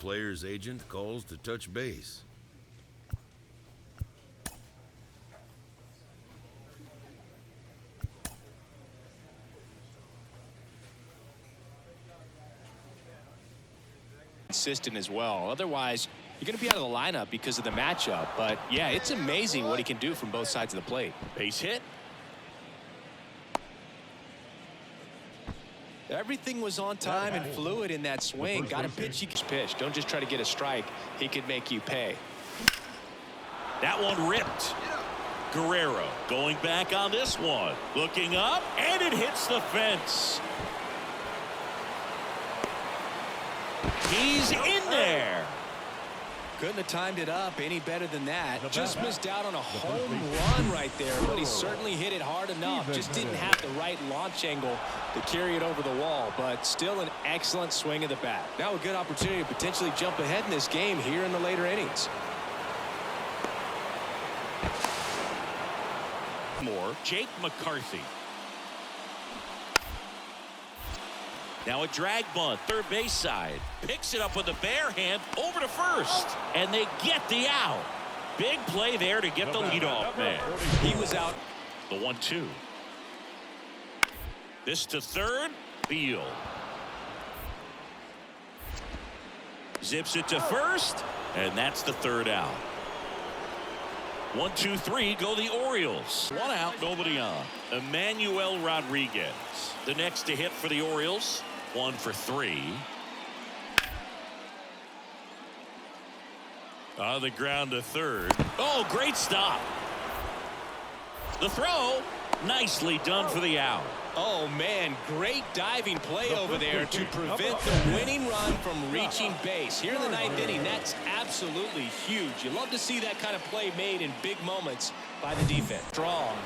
player's agent calls to touch base. Consistent as well. Otherwise, you're going to be out of the lineup because of the matchup. But yeah, it's amazing what he can do from both sides of the plate. Base hit. Everything was on time and fluid in that swing. Got a pitch, he can pitch. Don't just try to get a strike. He could make you pay. That one ripped. Guerrero going back on this one. Looking up, and it hits the fence. He's in there. Couldn't have timed it up any better than that. Just missed out on a home run right there, but he certainly hit it hard enough. Just didn't have the right launch angle to carry it over the wall, but still an excellent swing of the bat. Now a good opportunity to potentially jump ahead in this game here in the later innings. More Jake McCarthy. Now a drag bunt, third base side. Picks it up with the bare hand over to first. And they get the out. Big play there to get the leadoff man. He was out. The 1-2. This to third. Beal. Zips it to first. And that's the third out. 1, 2, 3 go the Orioles. One out, nobody on. Emmanuel Rodriguez. The next to hit for the Orioles. 1 for 3. On the ground to third. Oh, great stop. The throw. Nicely done for the out. Oh, man, great diving play over there to prevent the winning run from reaching base. Here in the ninth inning, that's absolutely huge. You love to see that kind of play made in big moments by the defense. Strong,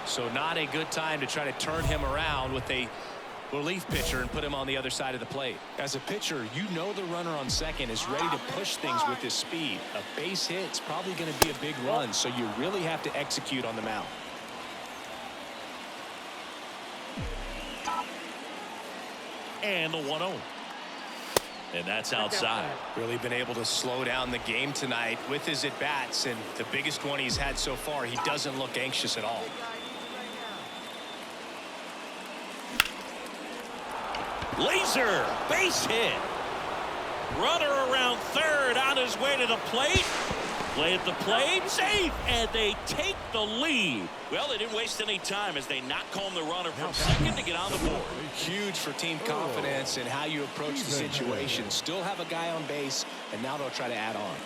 so not a good time to try to turn him around with a relief pitcher and put him on the other side of the plate. As a pitcher, you know the runner on second is ready to push things with his speed. A base hit's probably going to be a big run, so you really have to execute on the mound. And the 1-0. And that's outside. Really been able to slow down the game tonight with his at-bats, and the biggest one he's had so far, he doesn't look anxious at all. Laser, base hit. Runner around third on his way to the plate. Play at the plate, safe, and they take the lead. Well, they didn't waste any time as they knock home the runner from second to get on the board. Huge for team confidence and how you approach the situation. Still have a guy on base, and now they'll try to add on.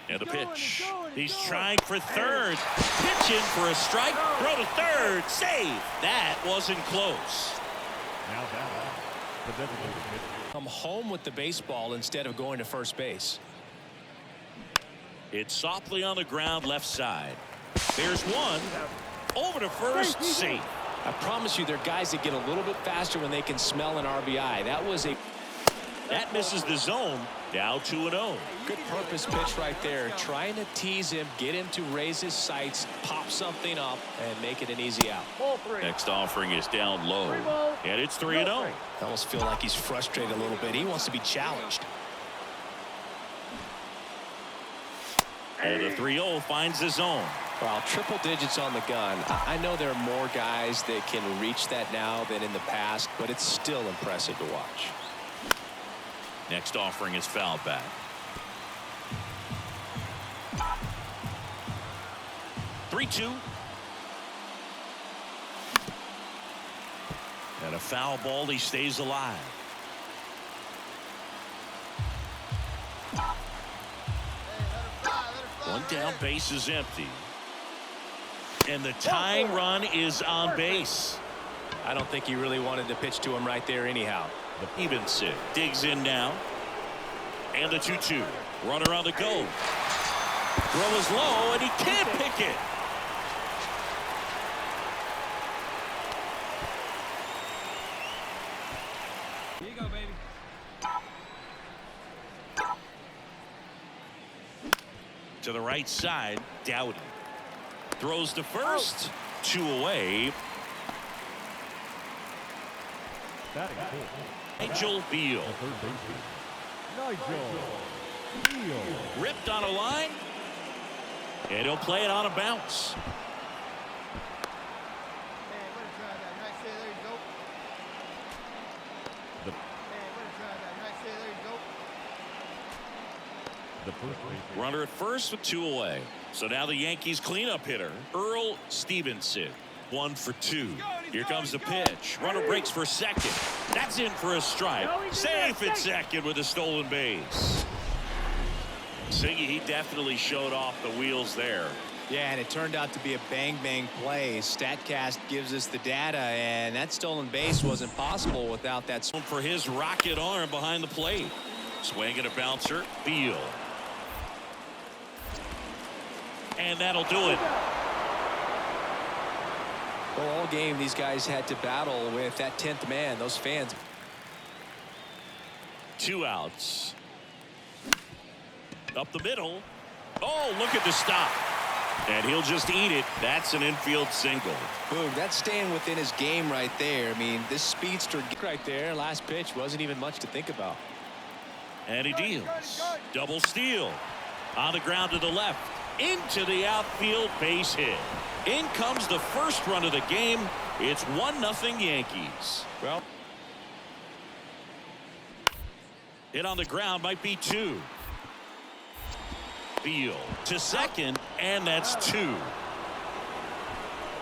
And the pitch. He's trying for third. Pitching for a strike. Throw to third. Save. That wasn't close. Come home with the baseball instead of going to first base. It's softly on the ground left side. There's one. Over to first. Safe. I promise you, there are guys that get a little bit faster when they can smell an RBI. That misses the zone. Now 2-0. Good purpose pitch right there. Trying to tease him, get him to raise his sights, pop something up, and make it an easy out. Next offering is down low. And it's 3-0. I almost feel like he's frustrated a little bit. He wants to be challenged. And the 3-0 finds the zone. Well, triple digits on the gun. I know there are more guys that can reach that now than in the past, but it's still impressive to watch. Next offering is fouled back. (3-2). And a foul ball. He stays alive. One down, base is empty. And the tying run is on base. I don't think he really wanted to pitch to him right there anyhow. Even sit. Digs in now. And the 2-2. Runner on the go. Throw is low, and he can't pick it. Here you go, baby. To the right side, Dowdy. Throws to first. 2 away. Nigel Beal. Ripped on a line. And he'll play it on a bounce. Runner at first with 2 away. So now the Yankees cleanup hitter, Earl Stevenson. 1 for 2. Here comes the pitch. Runner breaks for second. That's in for a strike. Safe at second with a stolen base. Siggy, he definitely showed off the wheels there. Yeah, and it turned out to be a bang-bang play. StatCast gives us the data, and that stolen base wasn't possible without that. For his rocket arm behind the plate. Swinging a bouncer. Beal. And that'll do it. Well, all game, these guys had to battle with that 10th man. Those fans. 2 outs. Up the middle. Oh, look at the stop. And he'll just eat it. That's an infield single. Boom, that's staying within his game right there. I mean, this speedster right there, last pitch wasn't even much to think about. And he deals. Double steal. On the ground to the left. Into the outfield, base hit. In comes the first run of the game. It's 1-0 Yankees. Well, hit on the ground might be 2. Beal to second, and that's 2.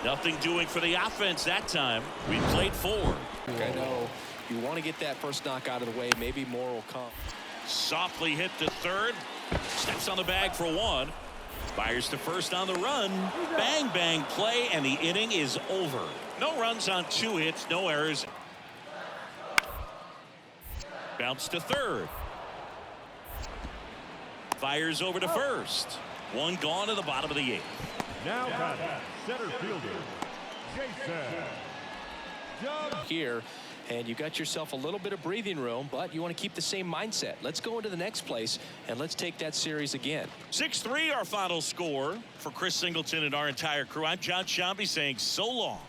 Nothing doing for the offense that time. We played 4. I know you want to get that first knock out of the way. Maybe more will come. Softly hit to third. Steps on the bag for 1. Fires to first on the run. Bang, bang play, and the inning is over. No runs on 2 hits, no errors. Bounce to third. Fires over to first. 1 gone to the bottom of the 8th. Now center fielder, Jason. Here, and you got yourself a little bit of breathing room, but you want to keep the same mindset. Let's go into the next place, and let's take that series again. 6-3 our final score. For Chris Singleton and our entire crew, I'm John Shambi saying so long.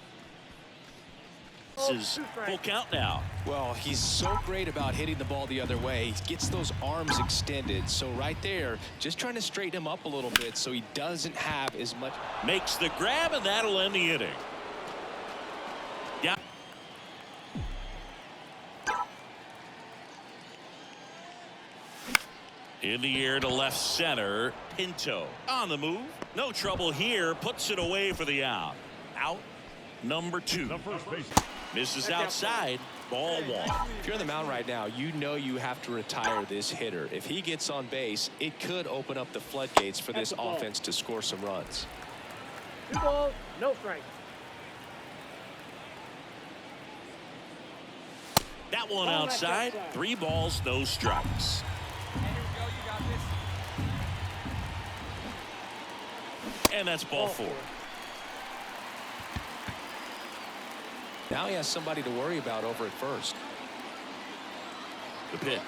This is full count now. Well, he's so great about hitting the ball the other way. He gets those arms extended. So right there, just trying to straighten him up a little bit so he doesn't have as much. Makes the grab, and that'll end the inning. Yeah. In the air to left center. Pinto on the move. No trouble here. Puts it away for the out. Out number 2. The first base. Misses outside. Ball 1. If you're on the mound right now, you know you have to retire this hitter. If he gets on base, it could open up the floodgates for this offense to score some runs. 2 balls, no strikes. That one outside. 3 balls, no strikes. And that's ball 4. Now he has somebody to worry about over at first. The pitch.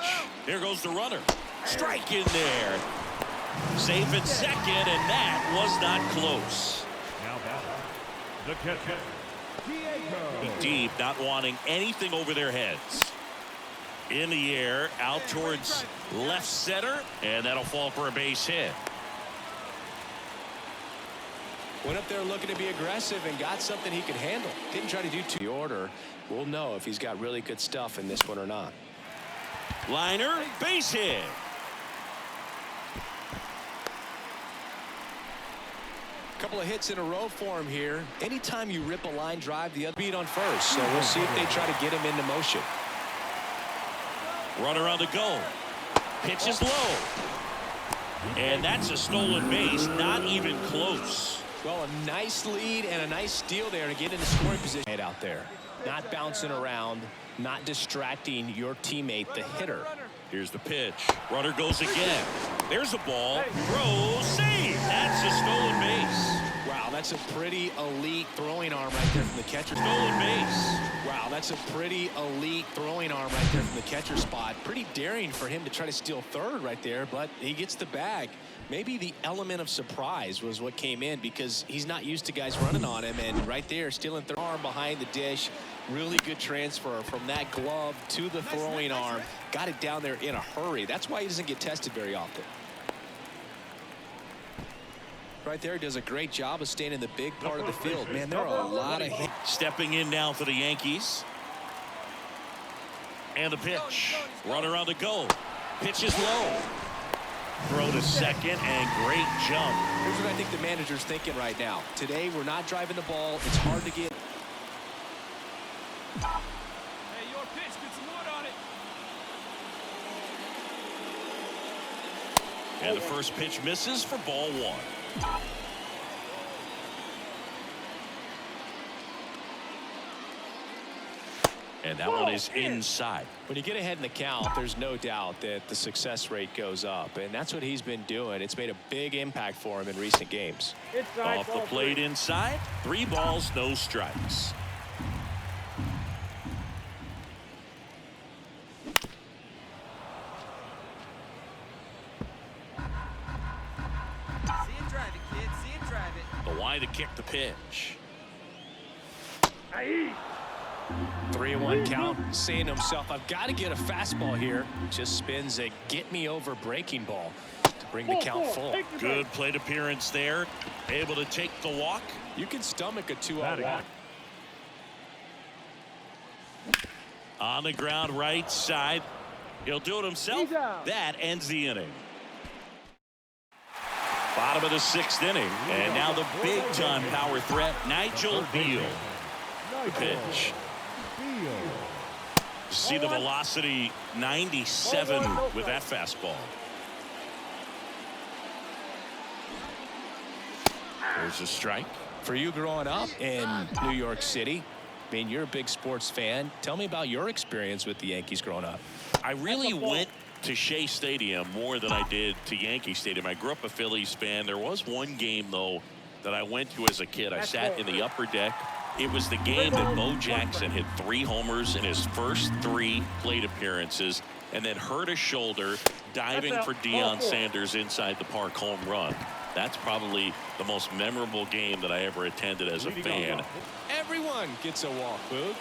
Here goes the runner. Strike in there. Safe at second, and that was not close. Now batter, the catcher, Diego. Deep, not wanting anything over their heads. In the air, out towards left center, and that'll fall for a base hit. Went up there looking to be aggressive and got something he could handle. Didn't try to do the order. We'll know if he's got really good stuff in this one or not. Liner, base hit. Couple of hits in a row for him here. Anytime you rip a line drive, the other beat on first. So we'll see if they try to get him into motion. Runner on the go. Pitch is low. And that's a stolen base. Not even close. Well, a nice lead and a nice steal there to get into scoring position out there. Not bouncing around, not distracting your teammate, the hitter. Here's the pitch. Runner goes again. There's a ball. Throw, save. That's a stolen base. Wow, that's that's a pretty elite throwing arm right there from the catcher. Stolen base. Wow, that's a pretty elite throwing arm right there from the catcher spot. Pretty daring for him to try to steal third right there, but he gets the bag. Maybe the element of surprise was what came in because he's not used to guys running on him, and right there stealing third arm behind the dish. Really good transfer from that glove to the throwing arm. Got it down there in a hurry. That's why he doesn't get tested very often. Right there, does a great job of staying in the big part of the field. Man, there are a lot of hits. Stepping in now for the Yankees. And the pitch. Runner on the go. Pitch is low. Throw to second, and great jump. Here's what I think the manager's thinking right now. Today, we're not driving the ball. It's hard to get. Hey, your pitch, get some wood on it. And the first pitch misses for ball one. And that one is inside. When you get ahead in the count, there's no doubt that the success rate goes up, and that's what he's been doing. It's made a big impact for him in recent games. Inside, Off the ball plate three. inside. 3 balls, no strikes. See it drive it, kid. See it drive it. The wide to kick the pitch. 3-1 count, saying to himself, I've got to get a fastball here. Just spins a get-me-over breaking ball to bring the count full. Good plate appearance there. Able to take the walk. You can stomach a 2-0 walk. On the ground right side. He'll do it himself. That ends the inning. Bottom of the 6th inning. And now the big-time power threat, Nigel Beal. The pitch. See the velocity, 97 with that fastball. There's a strike. For you growing up in New York City, I mean, you're a big sports fan. Tell me about your experience with the Yankees growing up. I really went to Shea Stadium more than I did to Yankee Stadium. I grew up a Phillies fan. There was one game, though, that I went to as a kid. I sat in the upper deck. It was the game that Bo Jackson hit 3 homers in his first 3 plate appearances and then hurt his shoulder diving for Deion Sanders inside the park home run. That's probably the most memorable game that I ever attended as a fan. Everyone gets a walk, Boog.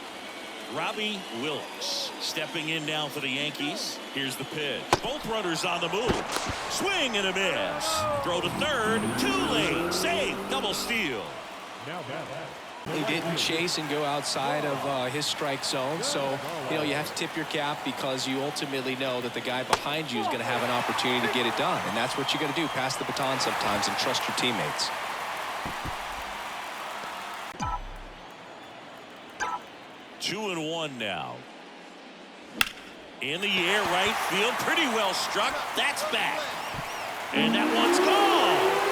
Robbie Wilkes stepping in now for the Yankees. Here's the pitch. Both runners on the move. Swing and a miss. Throw to third. Too late. Save. Double steal. Now back. He didn't chase and go outside of his strike zone, so you know you have to tip your cap because you ultimately know that the guy behind you is going to have an opportunity to get it done, and that's what you got to do, pass the baton sometimes and trust your teammates. Two and one now. In the air, right field, pretty well struck. That's back, and that one's gone.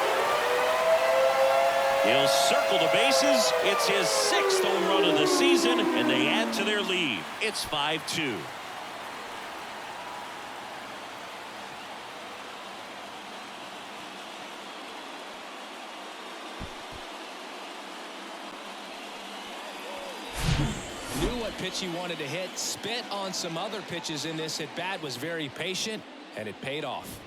He'll circle the bases. It's his 6th home run of the season, and they add to their lead. It's 5-2. Knew what pitch he wanted to hit, spent on some other pitches in this at bat, was very patient, and it paid off.